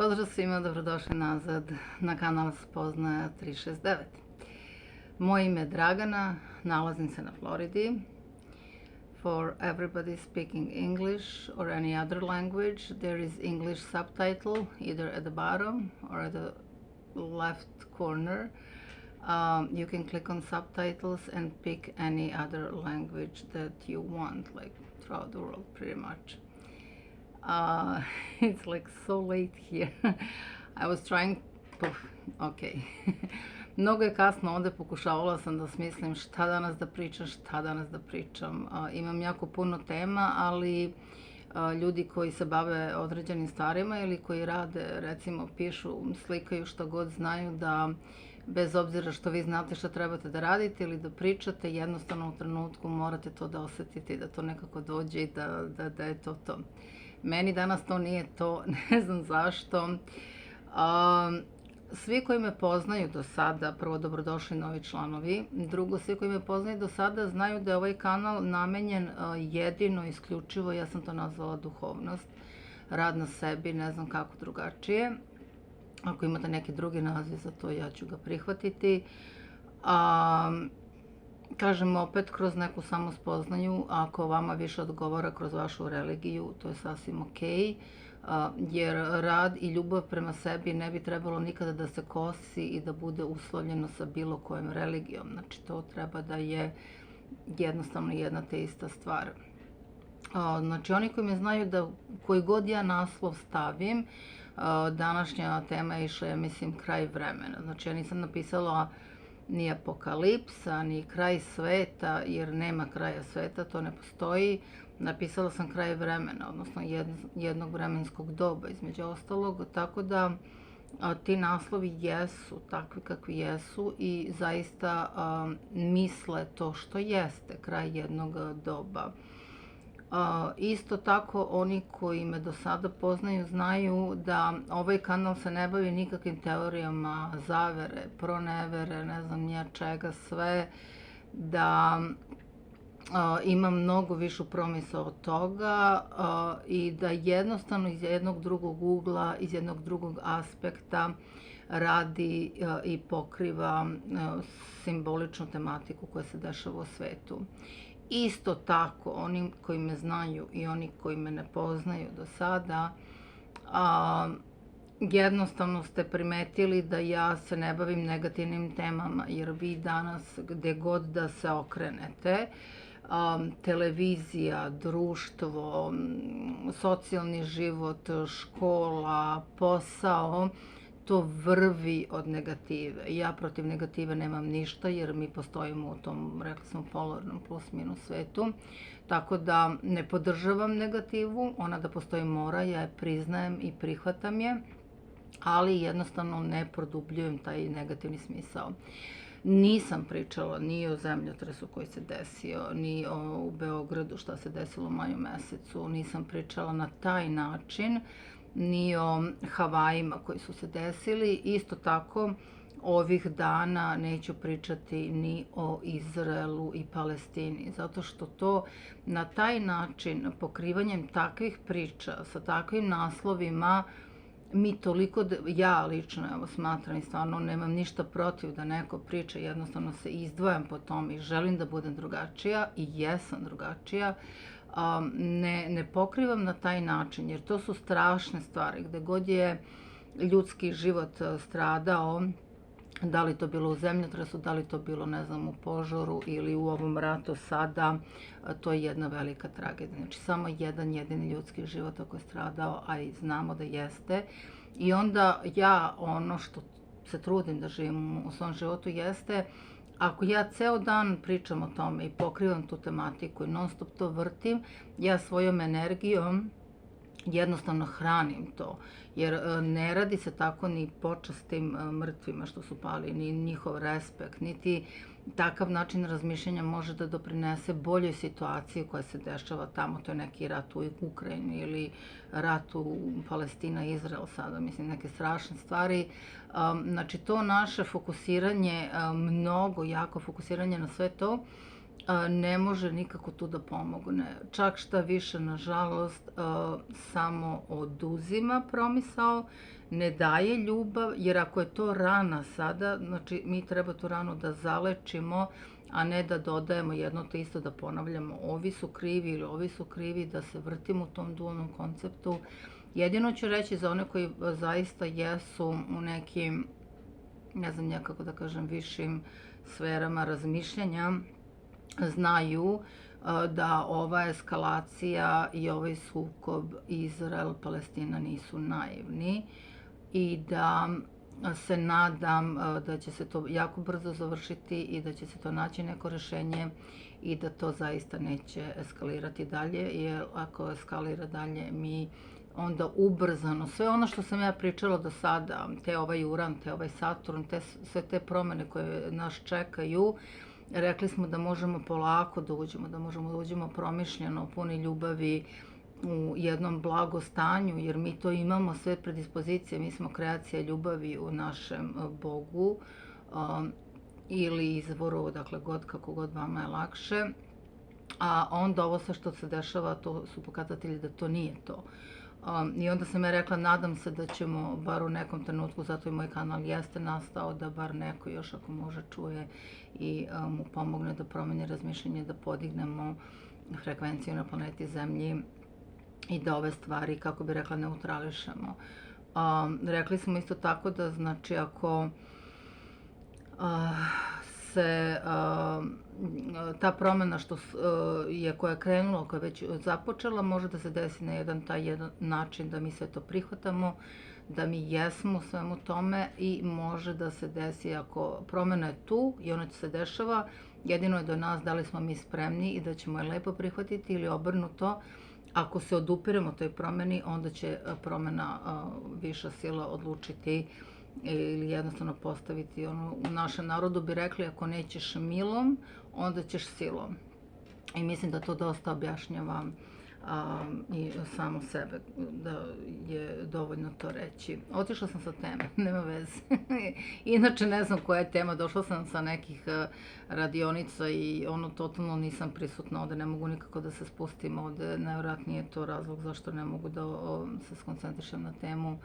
Pozdrav svima, dobrodošli nazad na kanal Spoznaja 369. Moje ime je Dragana, nalazim se na Floridi. For everybody speaking English or any other language, there is English subtitle either at the bottom or at the left corner. You can click on subtitles and pick any other language that you want, like throughout the world pretty much. It's like so late here. I was trying, okay. Mnogo je kasno ovde, pokušavala sam da smislim šta danas da pričam. Imam jako puno tema, ali ljudi koji se bave određenim stvarima ili koji rade, recimo pišu, slikaju, šta god znaju, da bez obzira što vi znate šta trebate da radite ili da pričate, jednostavno u trenutku morate to da osetite i da to nekako dođe i da je to to. Meni danas to nije to, ne znam zašto. Svi koji me poznaju do sada, prvo dobrodošli novi članovi, drugo, svi koji me poznaju do sada znaju da je ovaj kanal namenjen jedino, isključivo, ja sam to nazvala duhovnost, rad na sebi, ne znam kako drugačije. Ako imate neki drugi naziv za to, ja ću ga prihvatiti. Kažem opet, kroz neku samospoznaju, ako vama više odgovara kroz vašu religiju, to je sasvim okej, jer rad i ljubav prema sebi ne bi trebalo nikada da se kosi i da bude uslovljeno sa bilo kojom religijom. Znači, to treba da je jednostavno jedna te ista stvar. Znači, oni koji me znaju da koji god ja naslov stavim, današnja tema je išla, ja mislim, kraj vremena. Znači, ja nisam napisala ni apokalipsa, ni kraj sveta, jer nema kraja sveta, to ne postoji. Napisala sam kraj vremena, odnosno jednog vremenskog doba, između ostalog, tako da ti naslovi jesu takvi kakvi jesu i zaista misle to što jeste, kraj jednog doba. Isto tako, oni koji me do sada poznaju znaju da ovaj kanal se ne bavi nikakvim teorijama zavere, pronevere, ne znam nija čega, sve, da ima mnogo višu promisao od toga i da jednostavno iz jednog drugog ugla, iz jednog drugog aspekta radi i pokriva simboličnu tematiku koja se dešava u svetu. Isto tako, oni koji me znaju i oni koji me ne poznaju do sada, jednostavno ste primetili da ja se ne bavim negativnim temama, jer vi danas, gde god da se okrenete, televizija, društvo, socijalni život, škola, posao, to vrvi od negative. Ja protiv negative nemam ništa, jer mi postojimo u tom, rekli smo, polarnom plus minus svetu. Tako da ne podržavam negativu, ona da postoji mora, ja je priznajem i prihvatam je, ali jednostavno ne produbljujem taj negativni smisao. Nisam pričala ni o zemljotresu koji se desio, ni u Beogradu šta se desilo u maju mesecu, nisam pričala na taj način, ni o Havajima koji su se desili. Isto tako, ovih dana neću pričati ni o Izraelu i Palestini, zato što to na taj način, pokrivanjem takvih priča, sa takvim naslovima, mi toliko, ja lično evo smatram i stvarno nemam ništa protiv da neko priča, jednostavno se izdvajam po tom i želim da budem drugačija i jesam drugačija, ne pokrivam na taj način, jer to su strašne stvari. Gde god je ljudski život stradao, da li to bilo u zemljotresu, da li to bilo, ne znam, u požaru ili u ovom ratu sada, to je jedna velika tragedija. Znači, samo jedan jedini ljudski život ako je stradao, a i znamo da jeste. I onda ja, ono što se trudim da živim u svom životu jeste, ako ja ceo dan pričam o tome i pokrivam tu tematiku i non stop to vrtim, ja svojom energijom jednostavno hranim to, jer ne radi se tako ni počast tim mrtvima što su pali, ni njihov respekt, niti takav način razmišljanja može da doprinese boljoj situaciji koja se dešava tamo, to je neki rat u Ukrajini ili rat u Palestina i Izrael sada, mislim, neke strašne stvari. Znači, to naše fokusiranje, mnogo jako fokusiranje na sve to, ne može nikako tu da pomogne. Čak šta više, nažalost, samo oduzima promisao, ne daje ljubav, jer ako je to rana sada, znači mi treba tu ranu da zalečimo, a ne da dodajemo jedno te isto, da ponavljamo ovi su krivi ili ovi su krivi, da se vrtimo u tom dualnom konceptu. Jedino ću reći za one koji zaista jesu u nekim, ne znam ja kako da kažem, višim sferama razmišljanja, znaju da ova eskalacija i ovaj sukob Izrael-Palestina nisu naivni i da se nadam da će se to jako brzo završiti i da će se to naći neko rešenje i da to zaista neće eskalirati dalje, jer ako eskalira dalje mi onda ubrzano, sve ono što sam ja pričala do sada, te ovaj Uran, te ovaj Saturn, sve te promene koje nas čekaju, rekli smo da možemo polako da uđemo, da možemo da uđemo promišljeno, puni ljubavi, u jednom blagostanju, jer mi to imamo sve predispozicije, mi smo kreacija ljubavi u našem Bogu ili izvoru, dakle god, kako god vama je lakše, a onda ovo sve što se dešava, to su pokazatelji da to nije to. I onda sam ja rekla, nadam se da ćemo bar u nekom trenutku, zato i moj kanal jeste nastao, da bar neko još ako može čuje i mu pomogne da promeni razmišljanje, da podignemo frekvenciju na planeti Zemlji i da ove stvari, kako bi rekla, neutrališemo. Rekli smo isto tako da, znači, ako se ta promena koja je krenula, koja je već započela, može da se desi na jedan način da mi sve to prihvatamo, da mi jesmo u svemu tome i može da se desi ako promena je tu i ona se dešava, jedino je do nas da li smo mi spremni i da ćemo je lepo prihvatiti ili obrnuto. Ako se odupiremo toj promeni, onda će promena viša sila odlučiti ili jednostavno postaviti, u našem narodu bi rekli, ako nećeš milom, onda ćeš silom. I mislim da to dosta objašnjava i samo sebe, da je dovoljno to reći. Otišla sam sa teme, nema veze. Inače ne znam koja je tema, došla sam sa nekih radionica i totalno nisam prisutna ovde, ne mogu nikako da se spustim ovde, najvjerojatnije je to razlog zašto ne mogu da se skoncentrišem na temu.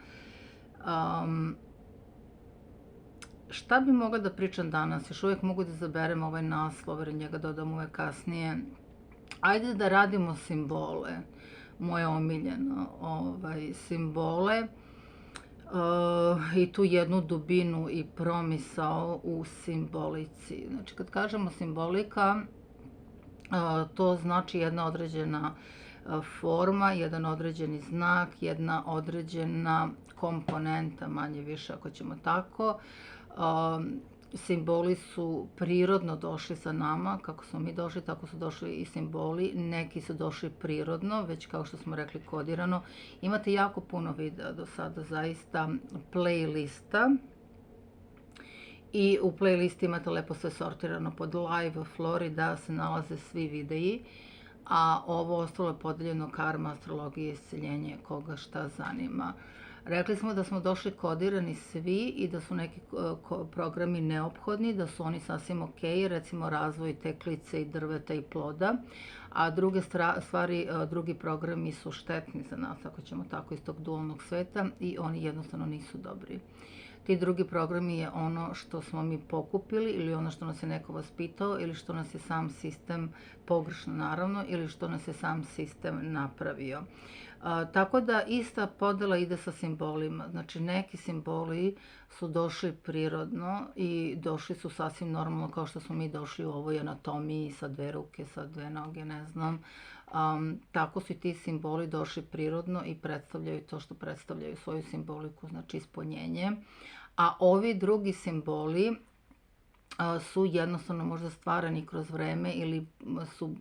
Šta bi mogla da pričam danas? Još uvijek mogu da izaberem ovaj naslov, jer njega dodam uvek kasnije. Ajde da radimo simbole, moje omiljeno, simbole i tu jednu dubinu i promisao u simbolici. Znači, kad kažemo simbolika, to znači jedna određena forma, jedan određeni znak, jedna određena komponenta, manje više ako ćemo tako. Simboli su prirodno došli sa nama, kako smo mi došli, tako su došli i simboli. Neki su došli prirodno, već kao što smo rekli kodirano. Imate jako puno videa do sada, zaista playlista. I u playlisti imate lepo sve sortirano pod Live Florida, se nalaze svi videi. A ovo ostalo je podeljeno karma, astrologija, isceljenje, koga šta zanima. Rekli smo da smo došli kodirani svi i da su neki programi neophodni, da su oni sasvim ok, recimo razvoj teklice i drveta i ploda, a druge stvari, drugi programi su štetni za nas, ako ćemo tako, iz tog dualnog sveta i oni jednostavno nisu dobri. Ti drugi programi je ono što smo mi pokupili ili ono što nas je neko vaspitao ili što nas je sam sistem, pogrešno naravno, ili što nas je sam sistem napravio. Tako da ista podela ide sa simbolima. Znači, neki simboli su došli prirodno i došli su sasvim normalno, kao što smo mi došli u ovoj anatomiji sa dve ruke, sa dve noge, ne znam. Tako su i ti simboli došli prirodno i predstavljaju to što predstavljaju, svoju simboliku, znači ispunjenje. A ovi drugi simboli su jednostavno možda stvarani kroz vreme ili su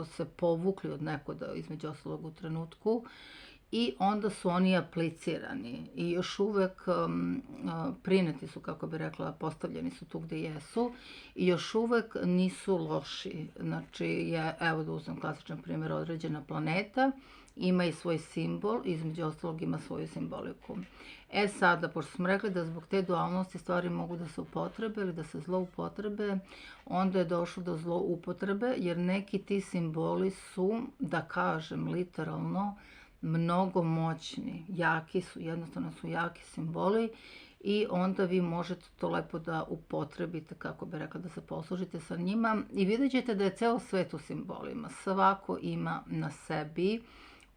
se povukli od nekoga, između ostalog, u trenutku i onda su oni aplicirani i još uvek prineti su, kako bi rekla, postavljeni su tu gde jesu i još uvek nisu loši. Znači, evo da uzmem klasičan primjer, određena planeta ima i svoj simbol, između ostalog ima svoju simboliku. Sada, pošto smo rekli da zbog te dualnosti stvari mogu da se upotrebe ili da se zloupotrebe, onda je došlo do zloupotrebe, jer neki ti simboli su, da kažem literalno, mnogo moćni, jaki su, jednostavno su jaki simboli i onda vi možete to lepo da upotrebite, kako bi rekla, da se poslužite sa njima i vidjet ćete da je ceo svet u simbolima. Svako ima na sebi,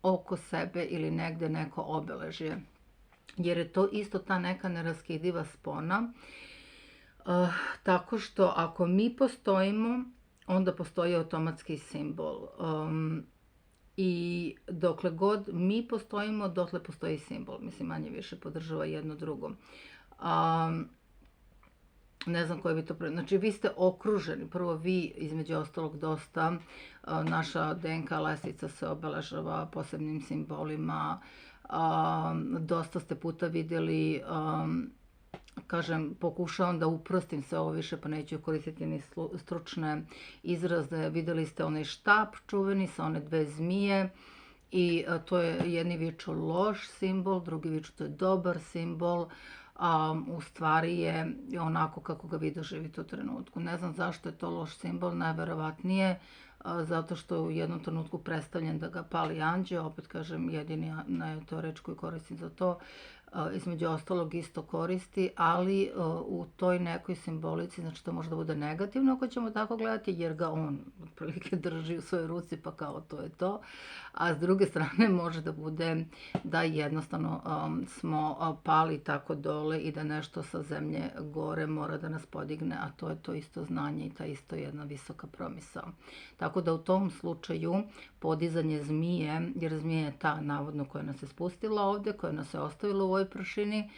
oko sebe ili negde neko obeležje, jer je to isto ta neka neraskidiva spona, tako što ako mi postojimo, onda postoji automatski simbol. I dokle god mi postojimo, dotle postoji simbol. Mislim, manje više podržava jedno drugo. Ne znam koji bi to... Znači, vi ste okruženi. Prvo, vi, između ostalog, dosta, naša DNK lestvica se obeležava posebnim simbolima. Dosta ste puta vidjeli, kažem, pokušavam da uprostim sve ovo više, pa neću koristiti ni stručne izraze. Vidjeli ste onaj štap čuveni sa one dve zmije i to je, jedni viču loš simbol, drugi viču to je dobar simbol. U stvari je onako kako ga vi doživite u trenutku. Ne znam zašto je to loš simbol, najverovatnije zato što je u jednom trenutku predstavljen da ga pali anđeo, opet kažem, jedini to reč koju koristim za to, između ostalog isto koristi, ali u toj nekoj simbolici, znači to može da bude negativno ako ćemo tako gledati, jer ga on otprilike drži u svojoj ruci pa kao to je to, a s druge strane može da bude da jednostavno smo pali tako dole i da nešto sa zemlje gore mora da nas podigne, a to je to isto znanje i ta isto jedna visoka promisao. Tako da u tom slučaju podizanje zmije, jer zmija je ta navodno koja nas je spustila ovde, koja nas je ostavila u ovoj prašini,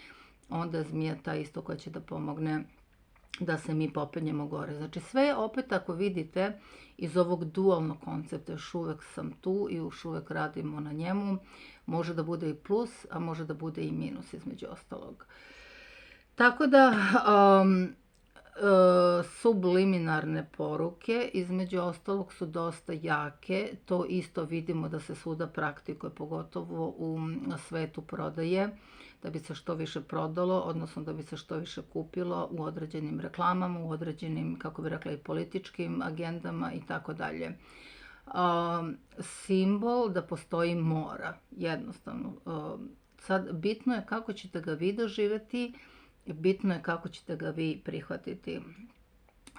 onda je zmija ta isto koja će da pomogne da se mi popenjemo gore. Znači sve opet ako vidite iz ovog dualnog koncepta, još uvek sam tu i još uvek radimo na njemu, može da bude i plus, a može da bude i minus između ostalog. Tako da subliminarne poruke između ostalog su dosta jake, to isto vidimo da se svuda praktikuje, pogotovo u svetu prodaje, da bi se što više prodalo, odnosno da bi se što više kupilo u određenim reklamama, u određenim, kako bi rekla, i političkim agendama i tako dalje. Simbol da postoji mora, jednostavno. Sad, bitno je kako ćete ga vi doživjeti, bitno je kako ćete ga vi prihvatiti.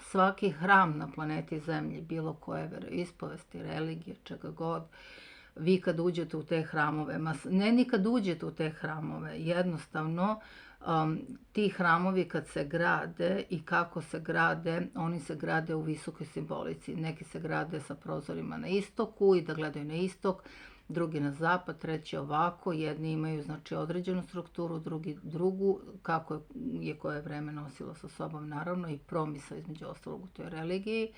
Svaki hram na planeti Zemlji, bilo koje veroispovesti, religije, čega god, vi kad uđete u te hramove, ne ni kad uđete u te hramove, jednostavno ti hramovi kad se grade i kako se grade, oni se grade u visokoj simbolici. Neki se grade sa prozorima na istoku i da gledaju na istok, drugi na zapad, treći ovako, jedni imaju znači određenu strukturu, drugi drugu, kako je koje vreme nosilo sa sobom, naravno i promisao između ostalog u toj religiji.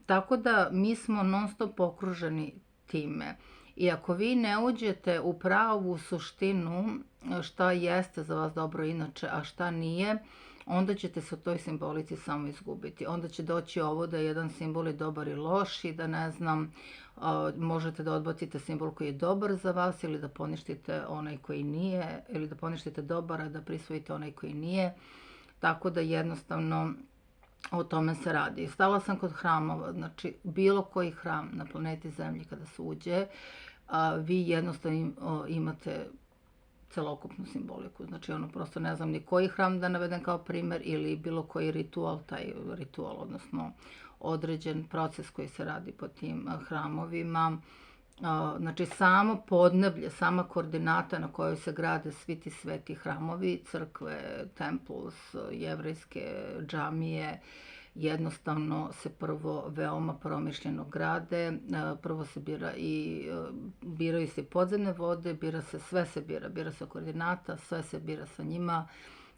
Tako da mi smo non stop okruženi time. I ako vi ne uđete u pravu suštinu šta jeste za vas dobro inače, a šta nije, onda ćete se u toj simbolici samo izgubiti. Onda će doći ovo da jedan simbol je dobar i loš i da ne znam, možete da odbacite simbol koji je dobar za vas ili da poništite onaj koji nije, ili da poništite dobar, a da prisvojite onaj koji nije. Tako da jednostavno o tome se radi. Stala sam kod hramova, znači bilo koji hram na planeti Zemlji kada se uđe, vi jednostavno imate celokupnu simboliku. Znači ono prosto ne znam ni koji hram da navedem kao primer ili bilo koji ritual, taj ritual, odnosno određen proces koji se radi po tim hramovima. Znači samo podneblje, sama koordinata na kojoj se grade svi ti sveti hramovi, crkve, temples, jevrejske džamije, jednostavno se prvo veoma promišljeno grade, prvo se biraju se podzemne vode, sve se bira, bira se koordinata, sve se bira sa njima,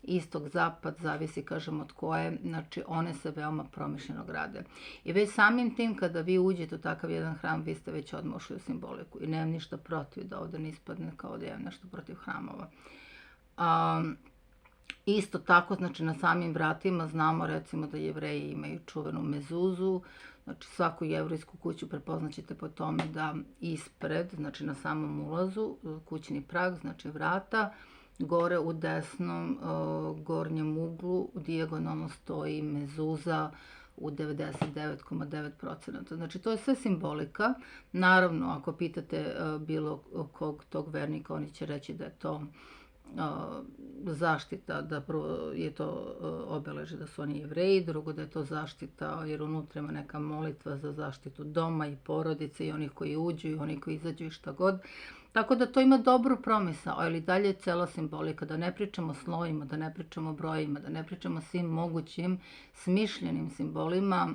istok, zapad, zavisi, kažem, od koje, znači one se veoma promišljeno grade. I već samim tim kada vi uđete u takav jedan hram, vi ste već odmah ušli u simboliku i nemam ništa protiv da ovde ne ispadne kao da imam nešto protiv hramova. Isto tako, znači na samim vratima znamo recimo da Jevreji imaju čuvenu mezuzu, znači svaku jevrejsku kuću prepoznaćete po tome da ispred, znači na samom ulazu, kućni prag, znači vrata, gore u desnom gornjem uglu dijagonalno stoji mezuza u 99,9%. Znači to je sve simbolika. Naravno, ako pitate bilo kog tog vernika, oni će reći da je to zaštita, da prvo je to obeležje da su oni Jevreji, drugo da je to zaštita jer unutra ima neka molitva za zaštitu doma i porodice i onih koji uđu i onih koji izađu i šta god. Tako da to ima dobru promisao, ali dalje je cela simbolika, da ne pričamo o slovima, da ne pričamo o brojima, da ne pričamo o svim mogućim smišljenim simbolima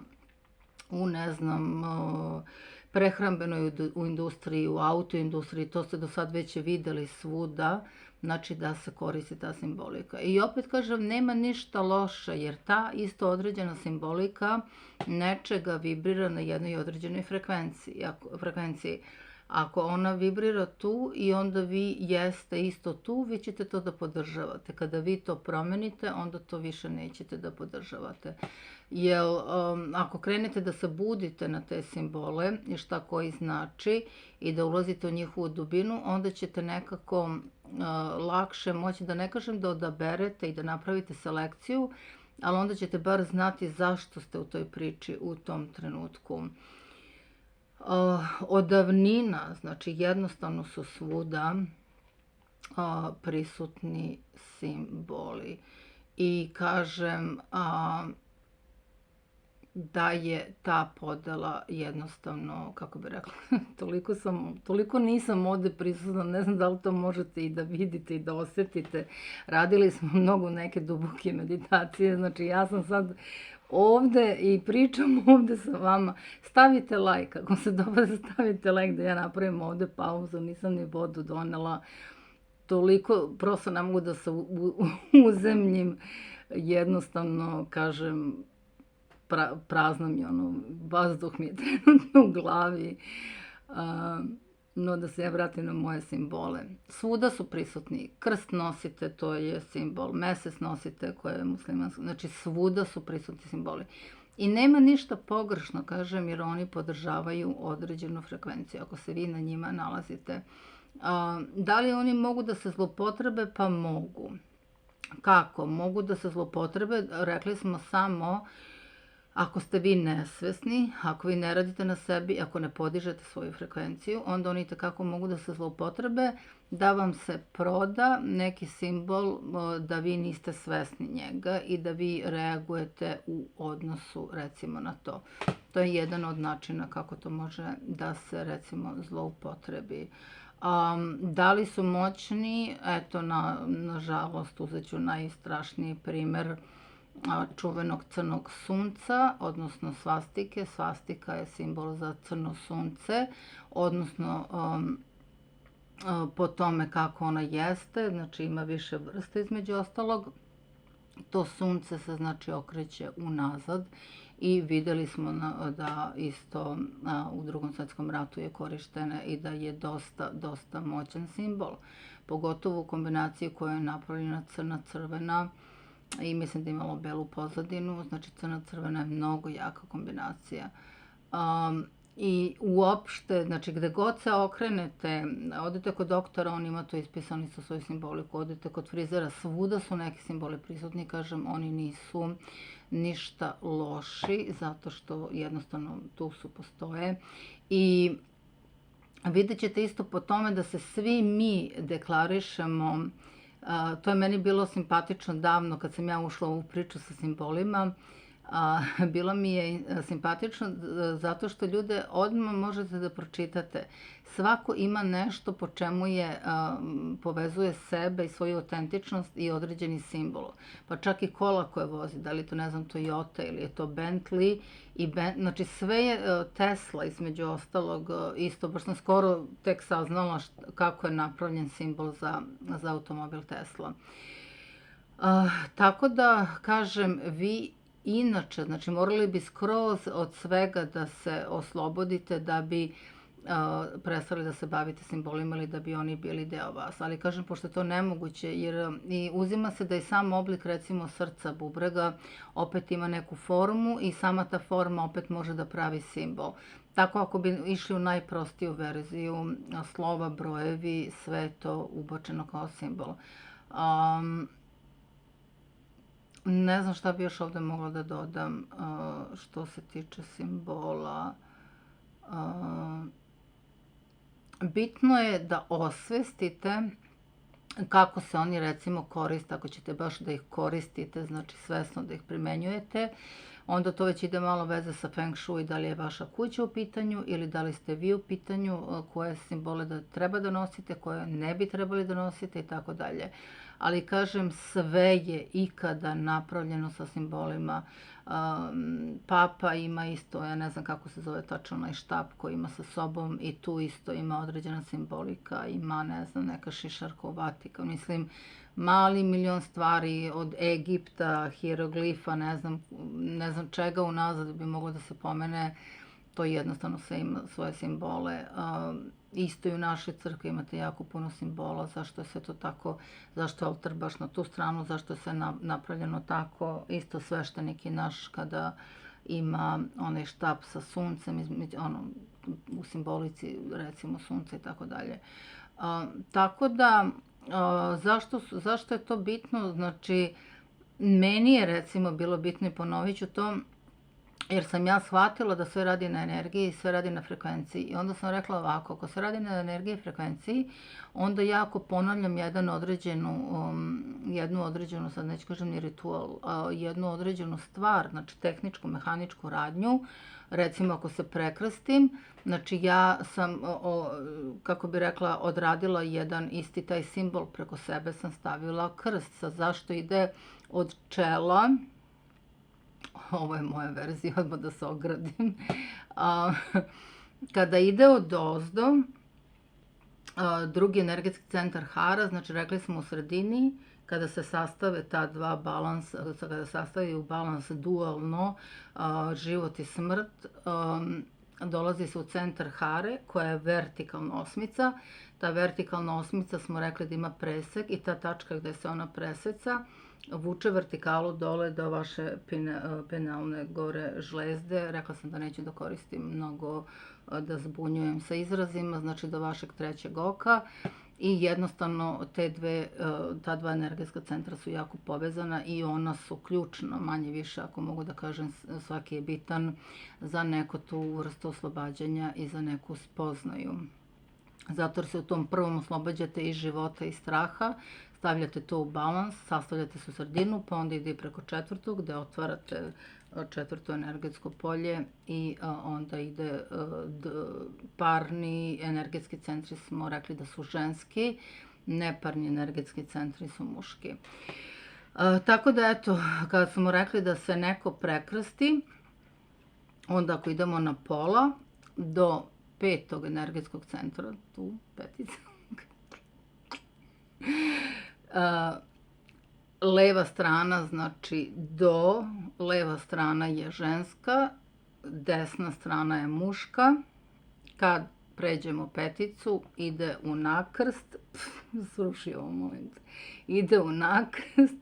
u, ne znam, prehrambenoj industriji, u autoindustriji, to ste do sad već videli svuda, znači da se koristi ta simbolika. I opet kažem, nema ništa loše, jer ta isto određena simbolika nečega vibrira na jednoj određenoj frekvenciji. Ako ona vibrira tu i onda vi jeste isto tu, vi ćete to da podržavate. Kada vi to promenite, onda to više nećete da podržavate. Jer ako krenete da se budite na te simbole i šta koji znači i da ulazite u njihovu dubinu, onda ćete nekako lakše moći, da ne kažem da odaberete i da napravite selekciju, ali onda ćete bar znati zašto ste u toj priči u tom trenutku. Od davnina, znači jednostavno su svuda prisutni simboli. I kažem da je ta podela jednostavno, kako bi rekla, toliko nisam ovde prisutna, ne znam da li to možete i da vidite i da osetite. Radili smo mnogo neke duboke meditacije, znači ja sam sad ovde i pričam ovde sa vama. Stavite like, ako se dopada stavite like da ja napravim ovde pauzu, nisam ni vodu donela, toliko, prosto ne mogu da se uzemljim, jednostavno, kažem, prazno mi je vazduh mi je trenutno u glavi, no da se ja vratim na moje simbole. Svuda su prisutni, krst nosite, to je simbol, mesec nosite koje je muslimansko, znači svuda su prisutni simboli. I nema ništa pogrešno, kažem, jer oni podržavaju određenu frekvenciju, ako se vi na njima nalazite. Da li oni mogu da se zloupotrebe? Pa mogu. Kako? Mogu da se zloupotrebe, rekli smo samo ako ste vi nesvesni, ako vi ne radite na sebi, ako ne podižete svoju frekvenciju, onda oni itekako mogu da se zloupotrebe, da vam se proda neki simbol da vi niste svesni njega i da vi reagujete u odnosu, recimo, na to. To je jedan od načina kako to može da se, recimo, zloupotrebi. Da li su moćni? Eto, nažalost, uzet ću najstrašniji primer čuvenog crnog sunca, odnosno svastike. Svastika je simbol za crno sunce, odnosno po tome kako ona jeste, znači ima više vrsta između ostalog. To sunce se znači okreće unazad i videli smo da isto u Drugom svetskom ratu je korištena i da je dosta moćan simbol, pogotovo u kombinaciji koja je napravljena crna-crvena i mislim da je imalo belu pozadinu, znači crna-crvena je mnogo jaka kombinacija. I uopšte, znači gde god se okrenete, odete kod doktora, on ima to ispisano isto svoju simboliku, odete kod frizera, svuda su neki simboli prisutni, kažem, oni nisu ništa loši, zato što jednostavno tu postoje. I vidjet ćete isto po tome da se svi mi deklarišemo. To je meni bilo simpatično davno kad sam ja ušla u ovu priču sa simbolima. Bilo mi je simpatično zato što ljude odmah možete da pročitate. Svako ima nešto po čemu povezuje sebe i svoju autentičnost i određeni simbol. Pa čak i kola koje vozi, da li to, ne znam, Toyota ili je to Bentley. Znači sve je Tesla između ostalog isto. Baš sam skoro tek saznala kako je napravljen simbol za automobil Tesla. Tako da, kažem, vi inače, znači morali bi skroz od svega da se oslobodite da bi prestali da se bavite simbolima ili da bi oni bili deo vas. Ali kažem, pošto je to nemoguće, jer i uzima se da i sam oblik, recimo srca bubrega, opet ima neku formu i sama ta forma opet može da pravi simbol. Tako ako bi išli u najprostiju verziju, slova, brojevi, sve je to ubačeno kao simbol. Ne znam šta bi još ovde mogla da dodam što se tiče simbola. Bitno je da osvestite kako se oni recimo koriste, ako ćete baš da ih koristite, znači svesno da ih primenjujete, onda to već ide malo veze sa Feng Shui, da li je vaša kuća u pitanju ili da li ste vi u pitanju, koje simbole da treba da nosite, koje ne bi trebali da nosite i tako dalje. Ali kažem, sve je ikada napravljeno sa simbolima. Papa ima isto, ja ne znam kako se zove tačno onaj štap koji ima sa sobom i tu isto ima određena simbolika, ima ne znam neka šišarka u Vatikanu, mislim mali milion stvari od Egipta, hieroglifa, ne znam čega unazad bi moglo da se pomene, to jednostavno sve ima svoje simbole. Isto i u našoj crkvi imate jako puno simbola, zašto je sve to tako, zašto je oltar baš na tu stranu, zašto je sve napravljeno tako, isto sveštenik i naš kada ima onaj štap sa suncem, u simbolici recimo sunca i tako dalje. Tako da, zašto je to bitno? Znači, meni je recimo bilo bitno i ponovit ću to, jer sam ja shvatila da sve radi na energiji i sve radi na frekvenciji. I onda sam rekla ovako, ako se radi na energiji i frekvenciji, onda ja ako ponavljam jednu određenu, sad neću kažem ni ritual, jednu određenu stvar, znači tehničku, mehaničku radnju, recimo ako se prekrstim, znači ja sam, kako bi rekla, odradila jedan isti taj simbol, preko sebe sam stavila krst. Sad zašto ide od čela, ovo je moja verzija, odmah da se ogradim, kada ide od ozdo, drugi energetski centar hara, znači rekli smo u sredini, kada se sastave ta dva balansa, kada se sastavi u balans dualno, život i smrt, dolazi se u centar hare, koja je vertikalna osmica. Ta vertikalna osmica smo rekli da ima presek i ta tačka gde se ona preseca vuče vertikalu dole do vaše pinealne gore žlezde. Rekla sam da neću da koristim mnogo, da zbunjujem sa izrazima, znači do vašeg trećeg oka. I jednostavno ta dva energetska centra su jako povezana i ona su ključna, manje više, ako mogu da kažem, svaki je bitan za neku tu vrstu oslobađanja i za neku spoznaju. Zato jer se u tom prvom oslobađate iz života i straha, stavljate to u balans, sastavljate se u sredinu, pa onda ide preko četvrtog, gde otvarate četvrto energetsko polje i onda ide parni energetski centri, smo rekli da su ženski, neparni energetski centri su muški. Tako da eto, kada smo rekli da se neko prekrsti, onda ako idemo na pola, do petog energetskog centra, tu petica, leva strana, znači leva strana je ženska, desna strana je muška. Kad pređemo peticu, ide u nakrst, sruši ovo, molim te, ide u nakrst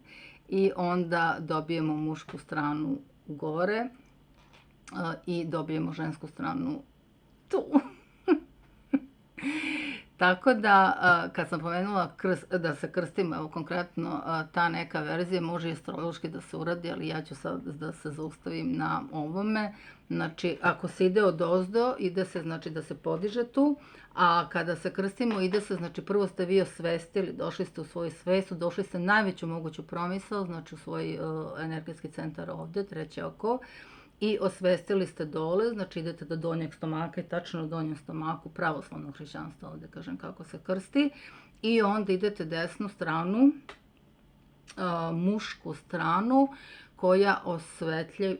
i onda dobijemo mušku stranu gore i dobijemo žensku stranu tu. Tako da, kad sam pomenula da se krstimo, evo konkretno ta neka verzija može i astrološki da se uradi, ali ja ću sad da se zaustavim na ovome. Znači, ako se ide od ozdo, ide se, znači, da se podiže tu, a kada se krstimo, ide se, znači, prvo ste vi osvestili, došli ste u svoju svestu, došli ste najveću moguću promisao, znači u svoj energetski centar ovde, treće oko, i osvestili ste dole, znači idete do donjeg stomaka i tačno u donjem stomaku pravoslavnog hrišćanstva, ovde kažem kako se krsti, i onda idete desnu stranu, mušku stranu, koja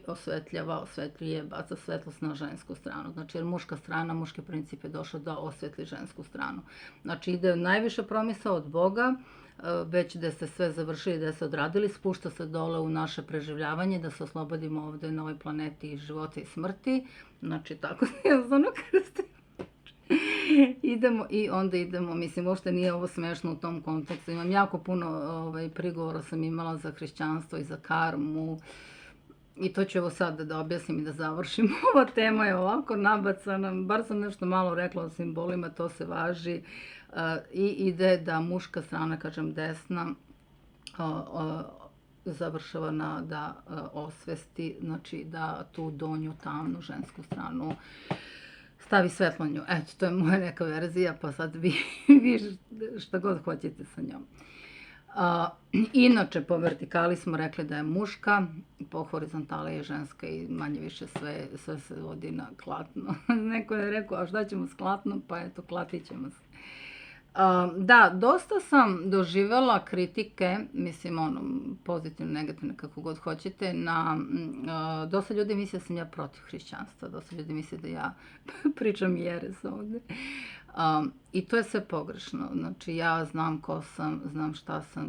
osvetljuje, baca svetlost na žensku stranu. Znači, jer muška strana, muški princip je došao da osvetli žensku stranu. Znači, ide najviše promisao od Boga, već da ste sve završili, da ste odradili, spušta se dole u naše preživljavanje, da se oslobodimo ovde na ovoj planeti života i smrti. Znači, tako jednostavno krsti. I onda idemo, mislim, uopšte nije ovo smešno u tom kontekstu. Imam jako puno prigovora sam imala za hrišćanstvo i za karmu. I to ću evo sad da objasnim i da završim. Ova tema je ovako nabacana, bar sam nešto malo rekla o simbolima, to se važi. I ide da muška strana, kažem desna, završava na da osvesti, znači da tu donju tamnu žensku stranu stavi svetlo nju. Eto, to je moja neka verzija, pa sad vi šta god hoćete sa njom. Inače, po vertikali smo rekli da je muška, po horizontali je ženska i manje više sve se vodi na klatno. Neko je rekao, a šta ćemo s klatnom? Pa eto, klatit ćemo se. Da, dosta sam doživjela kritike, mislim, pozitivne, negativne, kako god hoćete, dosta ljudi misle da sam ja protiv hrišćanstva, dosta ljudi misle da ja pričam jeres ovde. I to je sve pogrešno. Znači, ja znam ko sam,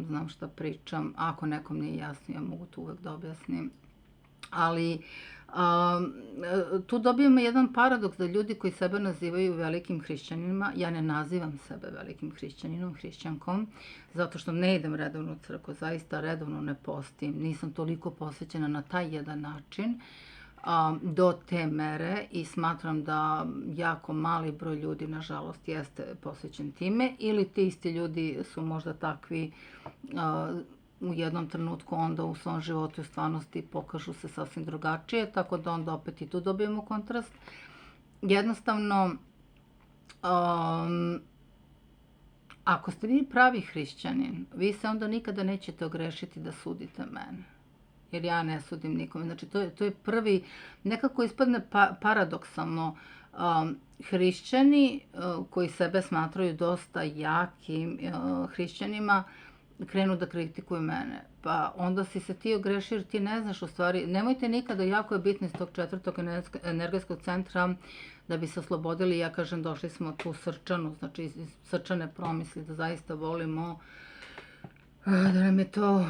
znam šta pričam. Ako nekom nije jasno, ja mogu to uvek da objasnim. Ali tu dobijemo jedan paradoks da ljudi koji sebe nazivaju velikim hrišćanima, ja ne nazivam sebe velikim hrišćaninom, hrišćankom, zato što ne idem redovno u crkvu, zaista redovno ne postim, nisam toliko posvećena na taj jedan način, do te mere i smatram da jako mali broj ljudi, nažalost, jeste posvećen time, ili ti isti ljudi su možda takvi u jednom trenutku onda u svom životu i stvarnosti pokažu se sasvim drugačije, tako da onda opet i tu dobijemo kontrast. Jednostavno, ako ste vi pravi hrišćanin, vi se onda nikada nećete ogrešiti da sudite mene. Jer ja ne sudim nikome. Znači, to je prvi, nekako ispadne paradoksalno. Hrišćani koji sebe smatraju dosta jakim hrišćanima, krenu da kritikuju mene. Pa onda si se ti ogrešio jer ti ne znaš u stvari. Nemojte nikada, jako je bitno iz tog 4. energetskog centra da bi se oslobodili. Ja kažem, došli smo tu srčanu, znači iz srčane promisli da zaista volimo, da nam je to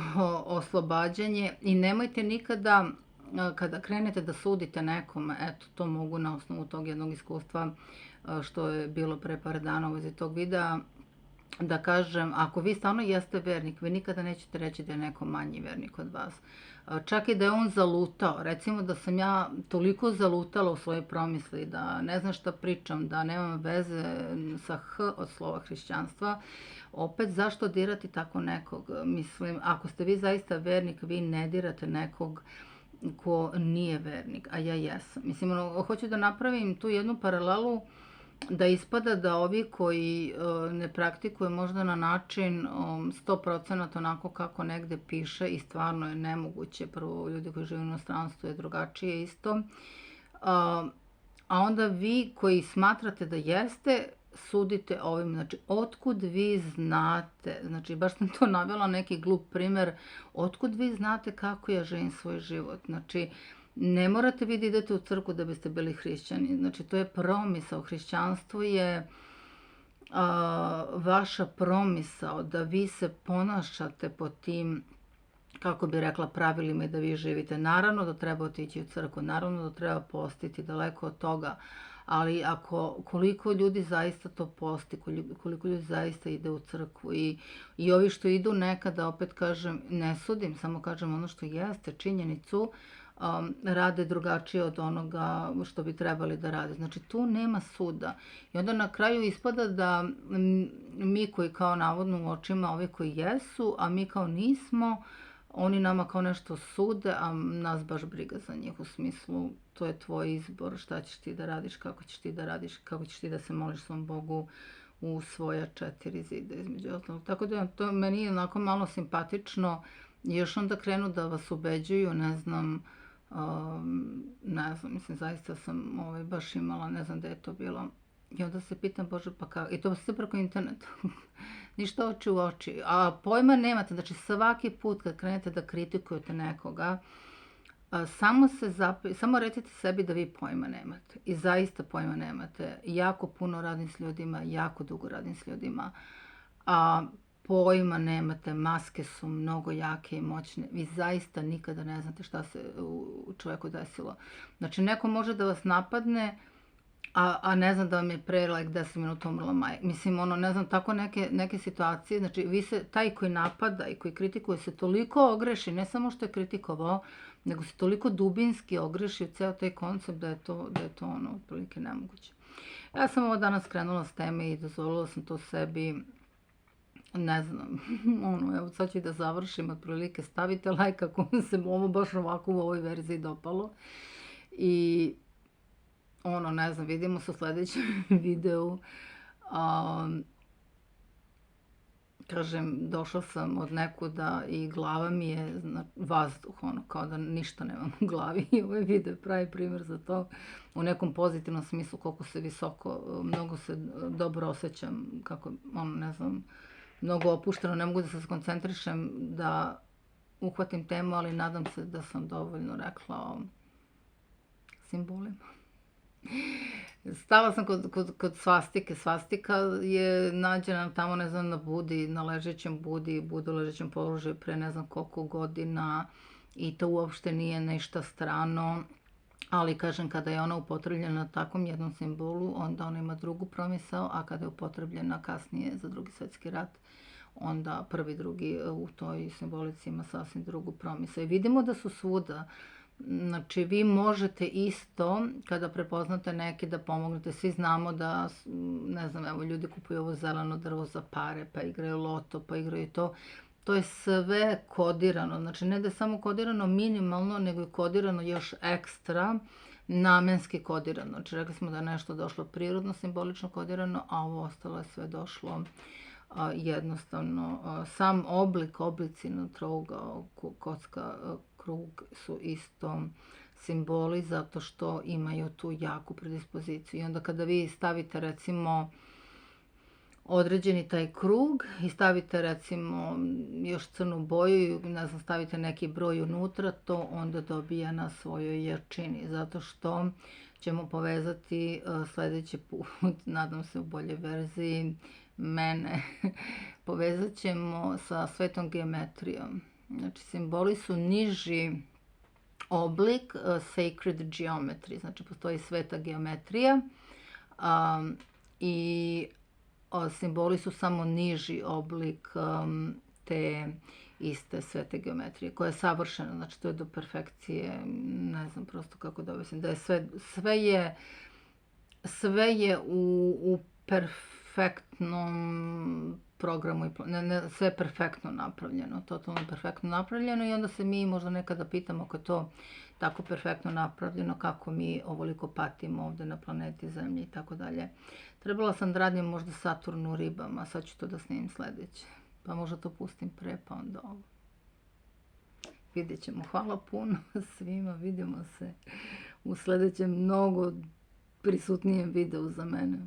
oslobađanje. I nemojte nikada, kada krenete da sudite nekome, eto, to mogu na osnovu tog jednog iskustva što je bilo pre par dana u vezi tog videa, da kažem, ako vi stvarno jeste vernik, vi nikada nećete reći da je neko manji vernik od vas. Čak i da je on zalutao, recimo da sam ja toliko zalutala u svojoj promisli, da ne znam šta pričam, da nemam veze sa H od slova hrišćanstva, opet zašto dirati tako nekog? Mislim, ako ste vi zaista vernik, vi ne dirate nekog ko nije vernik, a ja jesam. Mislim, hoću da napravim tu jednu paralelu, da ispada da ovi koji ne praktikuju možda na način 100% onako kako negde piše i stvarno je nemoguće, prvo ljudi koji žive u inostranstvu je drugačije isto, a onda vi koji smatrate da jeste, sudite ovim, znači otkud vi znate, znači baš sam to navela neki glup primer, otkud vi znate kako ja živim svoj život, znači ne morate vi da idete u crkvu da biste bili hrišćani, znači to je promisao, hrišćanstvo je vaša promisao da vi se ponašate po tim, kako bi rekla, pravilima i da vi živite. Naravno da treba otići u crkvu, naravno da treba postiti, daleko od toga, ali koliko ljudi zaista to posti, koliko ljudi zaista ide u crkvu i ovi što idu nekada, opet kažem, ne sudim, samo kažem ono što jeste, činjenicu, rade drugačije od onoga što bi trebali da rade. Znači, tu nema suda. I onda na kraju ispada da mi koji kao navodno u očima ovi koji jesu, a mi kao nismo, oni nama kao nešto sude, a nas baš briga za njih u smislu to je tvoj izbor, šta ćeš ti da radiš, kako ćeš ti da radiš, kako ćeš ti da se moliš svom Bogu u svoja 4 zida između ostalog. Tako da to meni je onako malo simpatično i još onda krenu da vas ubeđuju, ne znam, mislim, zaista sam baš imala, ne znam gde je to bilo. I onda se pitam, Bože, pa kako? I to sve preko interneta. Ništa oči u oči. A pojma nemate. Znači, svaki put kad krenete da kritikujete nekoga, Samo recite sebi da vi pojma nemate. I zaista pojma nemate. Jako puno radim s ljudima, jako dugo radim s ljudima. A pojma nemate, maske su mnogo jake i moćne. Vi zaista nikada ne znate šta se u čovjeku desilo. Znači, neko može da vas napadne, a ne znam da vam je pre 10 minuta umrla majka. Mislim, ne znam, tako neke situacije. Znači, taj koji napada i koji kritikuje se toliko ogreši, ne samo što je kritikovao, nego se toliko dubinski ogreši u ceo taj koncept da je to otprilike nemoguće. Ja sam ovo danas krenula s teme i dozvolila sam to sebi, ne znam, evo sad ću i da završim, otprilike stavite like ako vam se ovo baš ovako u ovoj verziji dopalo. I ne znam, vidimo se u sledećem videu. Kažem, došla sam od nekuda i glava mi je vazduh, kao da ništa nemam u glavi. I ovaj video je pravi primjer za to, u nekom pozitivnom smislu, koliko se visoko, mnogo se dobro osjećam, kako, ne znam, mnogo opušteno, ne mogu da se skoncentrišem, da uhvatim temu, ali nadam se da sam dovoljno rekla o simbolima. Stala sam kod svastike. Svastika je nađena tamo, ne znam, na Budi, na ležećem Budi, Budu ležećem položaju pre ne znam koliko godina i to uopšte nije nešto strano, ali kažem, kada je ona upotrebljena na takvom jednom simbolu, onda ona ima drugu promisao, a kada je upotrebljena kasnije za Drugi svjetski rat, onda prvi, drugi u toj simbolici ima sasvim drugu promisao. I vidimo da su svuda. Znači, vi možete isto, kada prepoznate neke, da pomognete. Svi znamo da, ne znam, evo, ljudi kupuju ovo zeleno drvo za pare, pa igraju loto, pa igraju to. To je sve kodirano. Znači, ne da je samo kodirano minimalno, nego je kodirano još ekstra, namenski kodirano. Znači, rekli smo da je nešto došlo prirodno, simbolično kodirano, a ovo ostalo je sve došlo jednostavno. Sam oblici na trougao, kocka, krug su isto simboli zato što imaju tu jaku predispoziciju. I onda kada vi stavite recimo određeni taj krug i stavite recimo još crnu boju i ne znam, stavite neki broj unutra, to onda dobija na svojoj jačini, zato što ćemo povezati sledeći put, nadam se u boljoj verziji mene, povezat ćemo sa svetom geometrijom. Znači, simboli su niži oblik sacred geometry, znači postoji sveta geometrija i simboli su samo niži oblik te iste svete geometrije, koja je savršena, znači to je do perfekcije, ne znam prosto kako da objasnim, da je sve je u perfektnom programu, sve je perfektno napravljeno, totalno perfektno napravljeno i onda se mi možda nekada pitamo ako je to tako perfektno napravljeno, kako mi ovoliko patimo ovde na planeti Zemlji i tako dalje. Trebala sam da radim možda Saturn u ribama, sad ću to da snimim sledeće, pa možda to pustim pre, pa onda ovo. Vidjet ćemo. Hvala puno svima, vidimo se u sledećem mnogo prisutnijem videu za mene.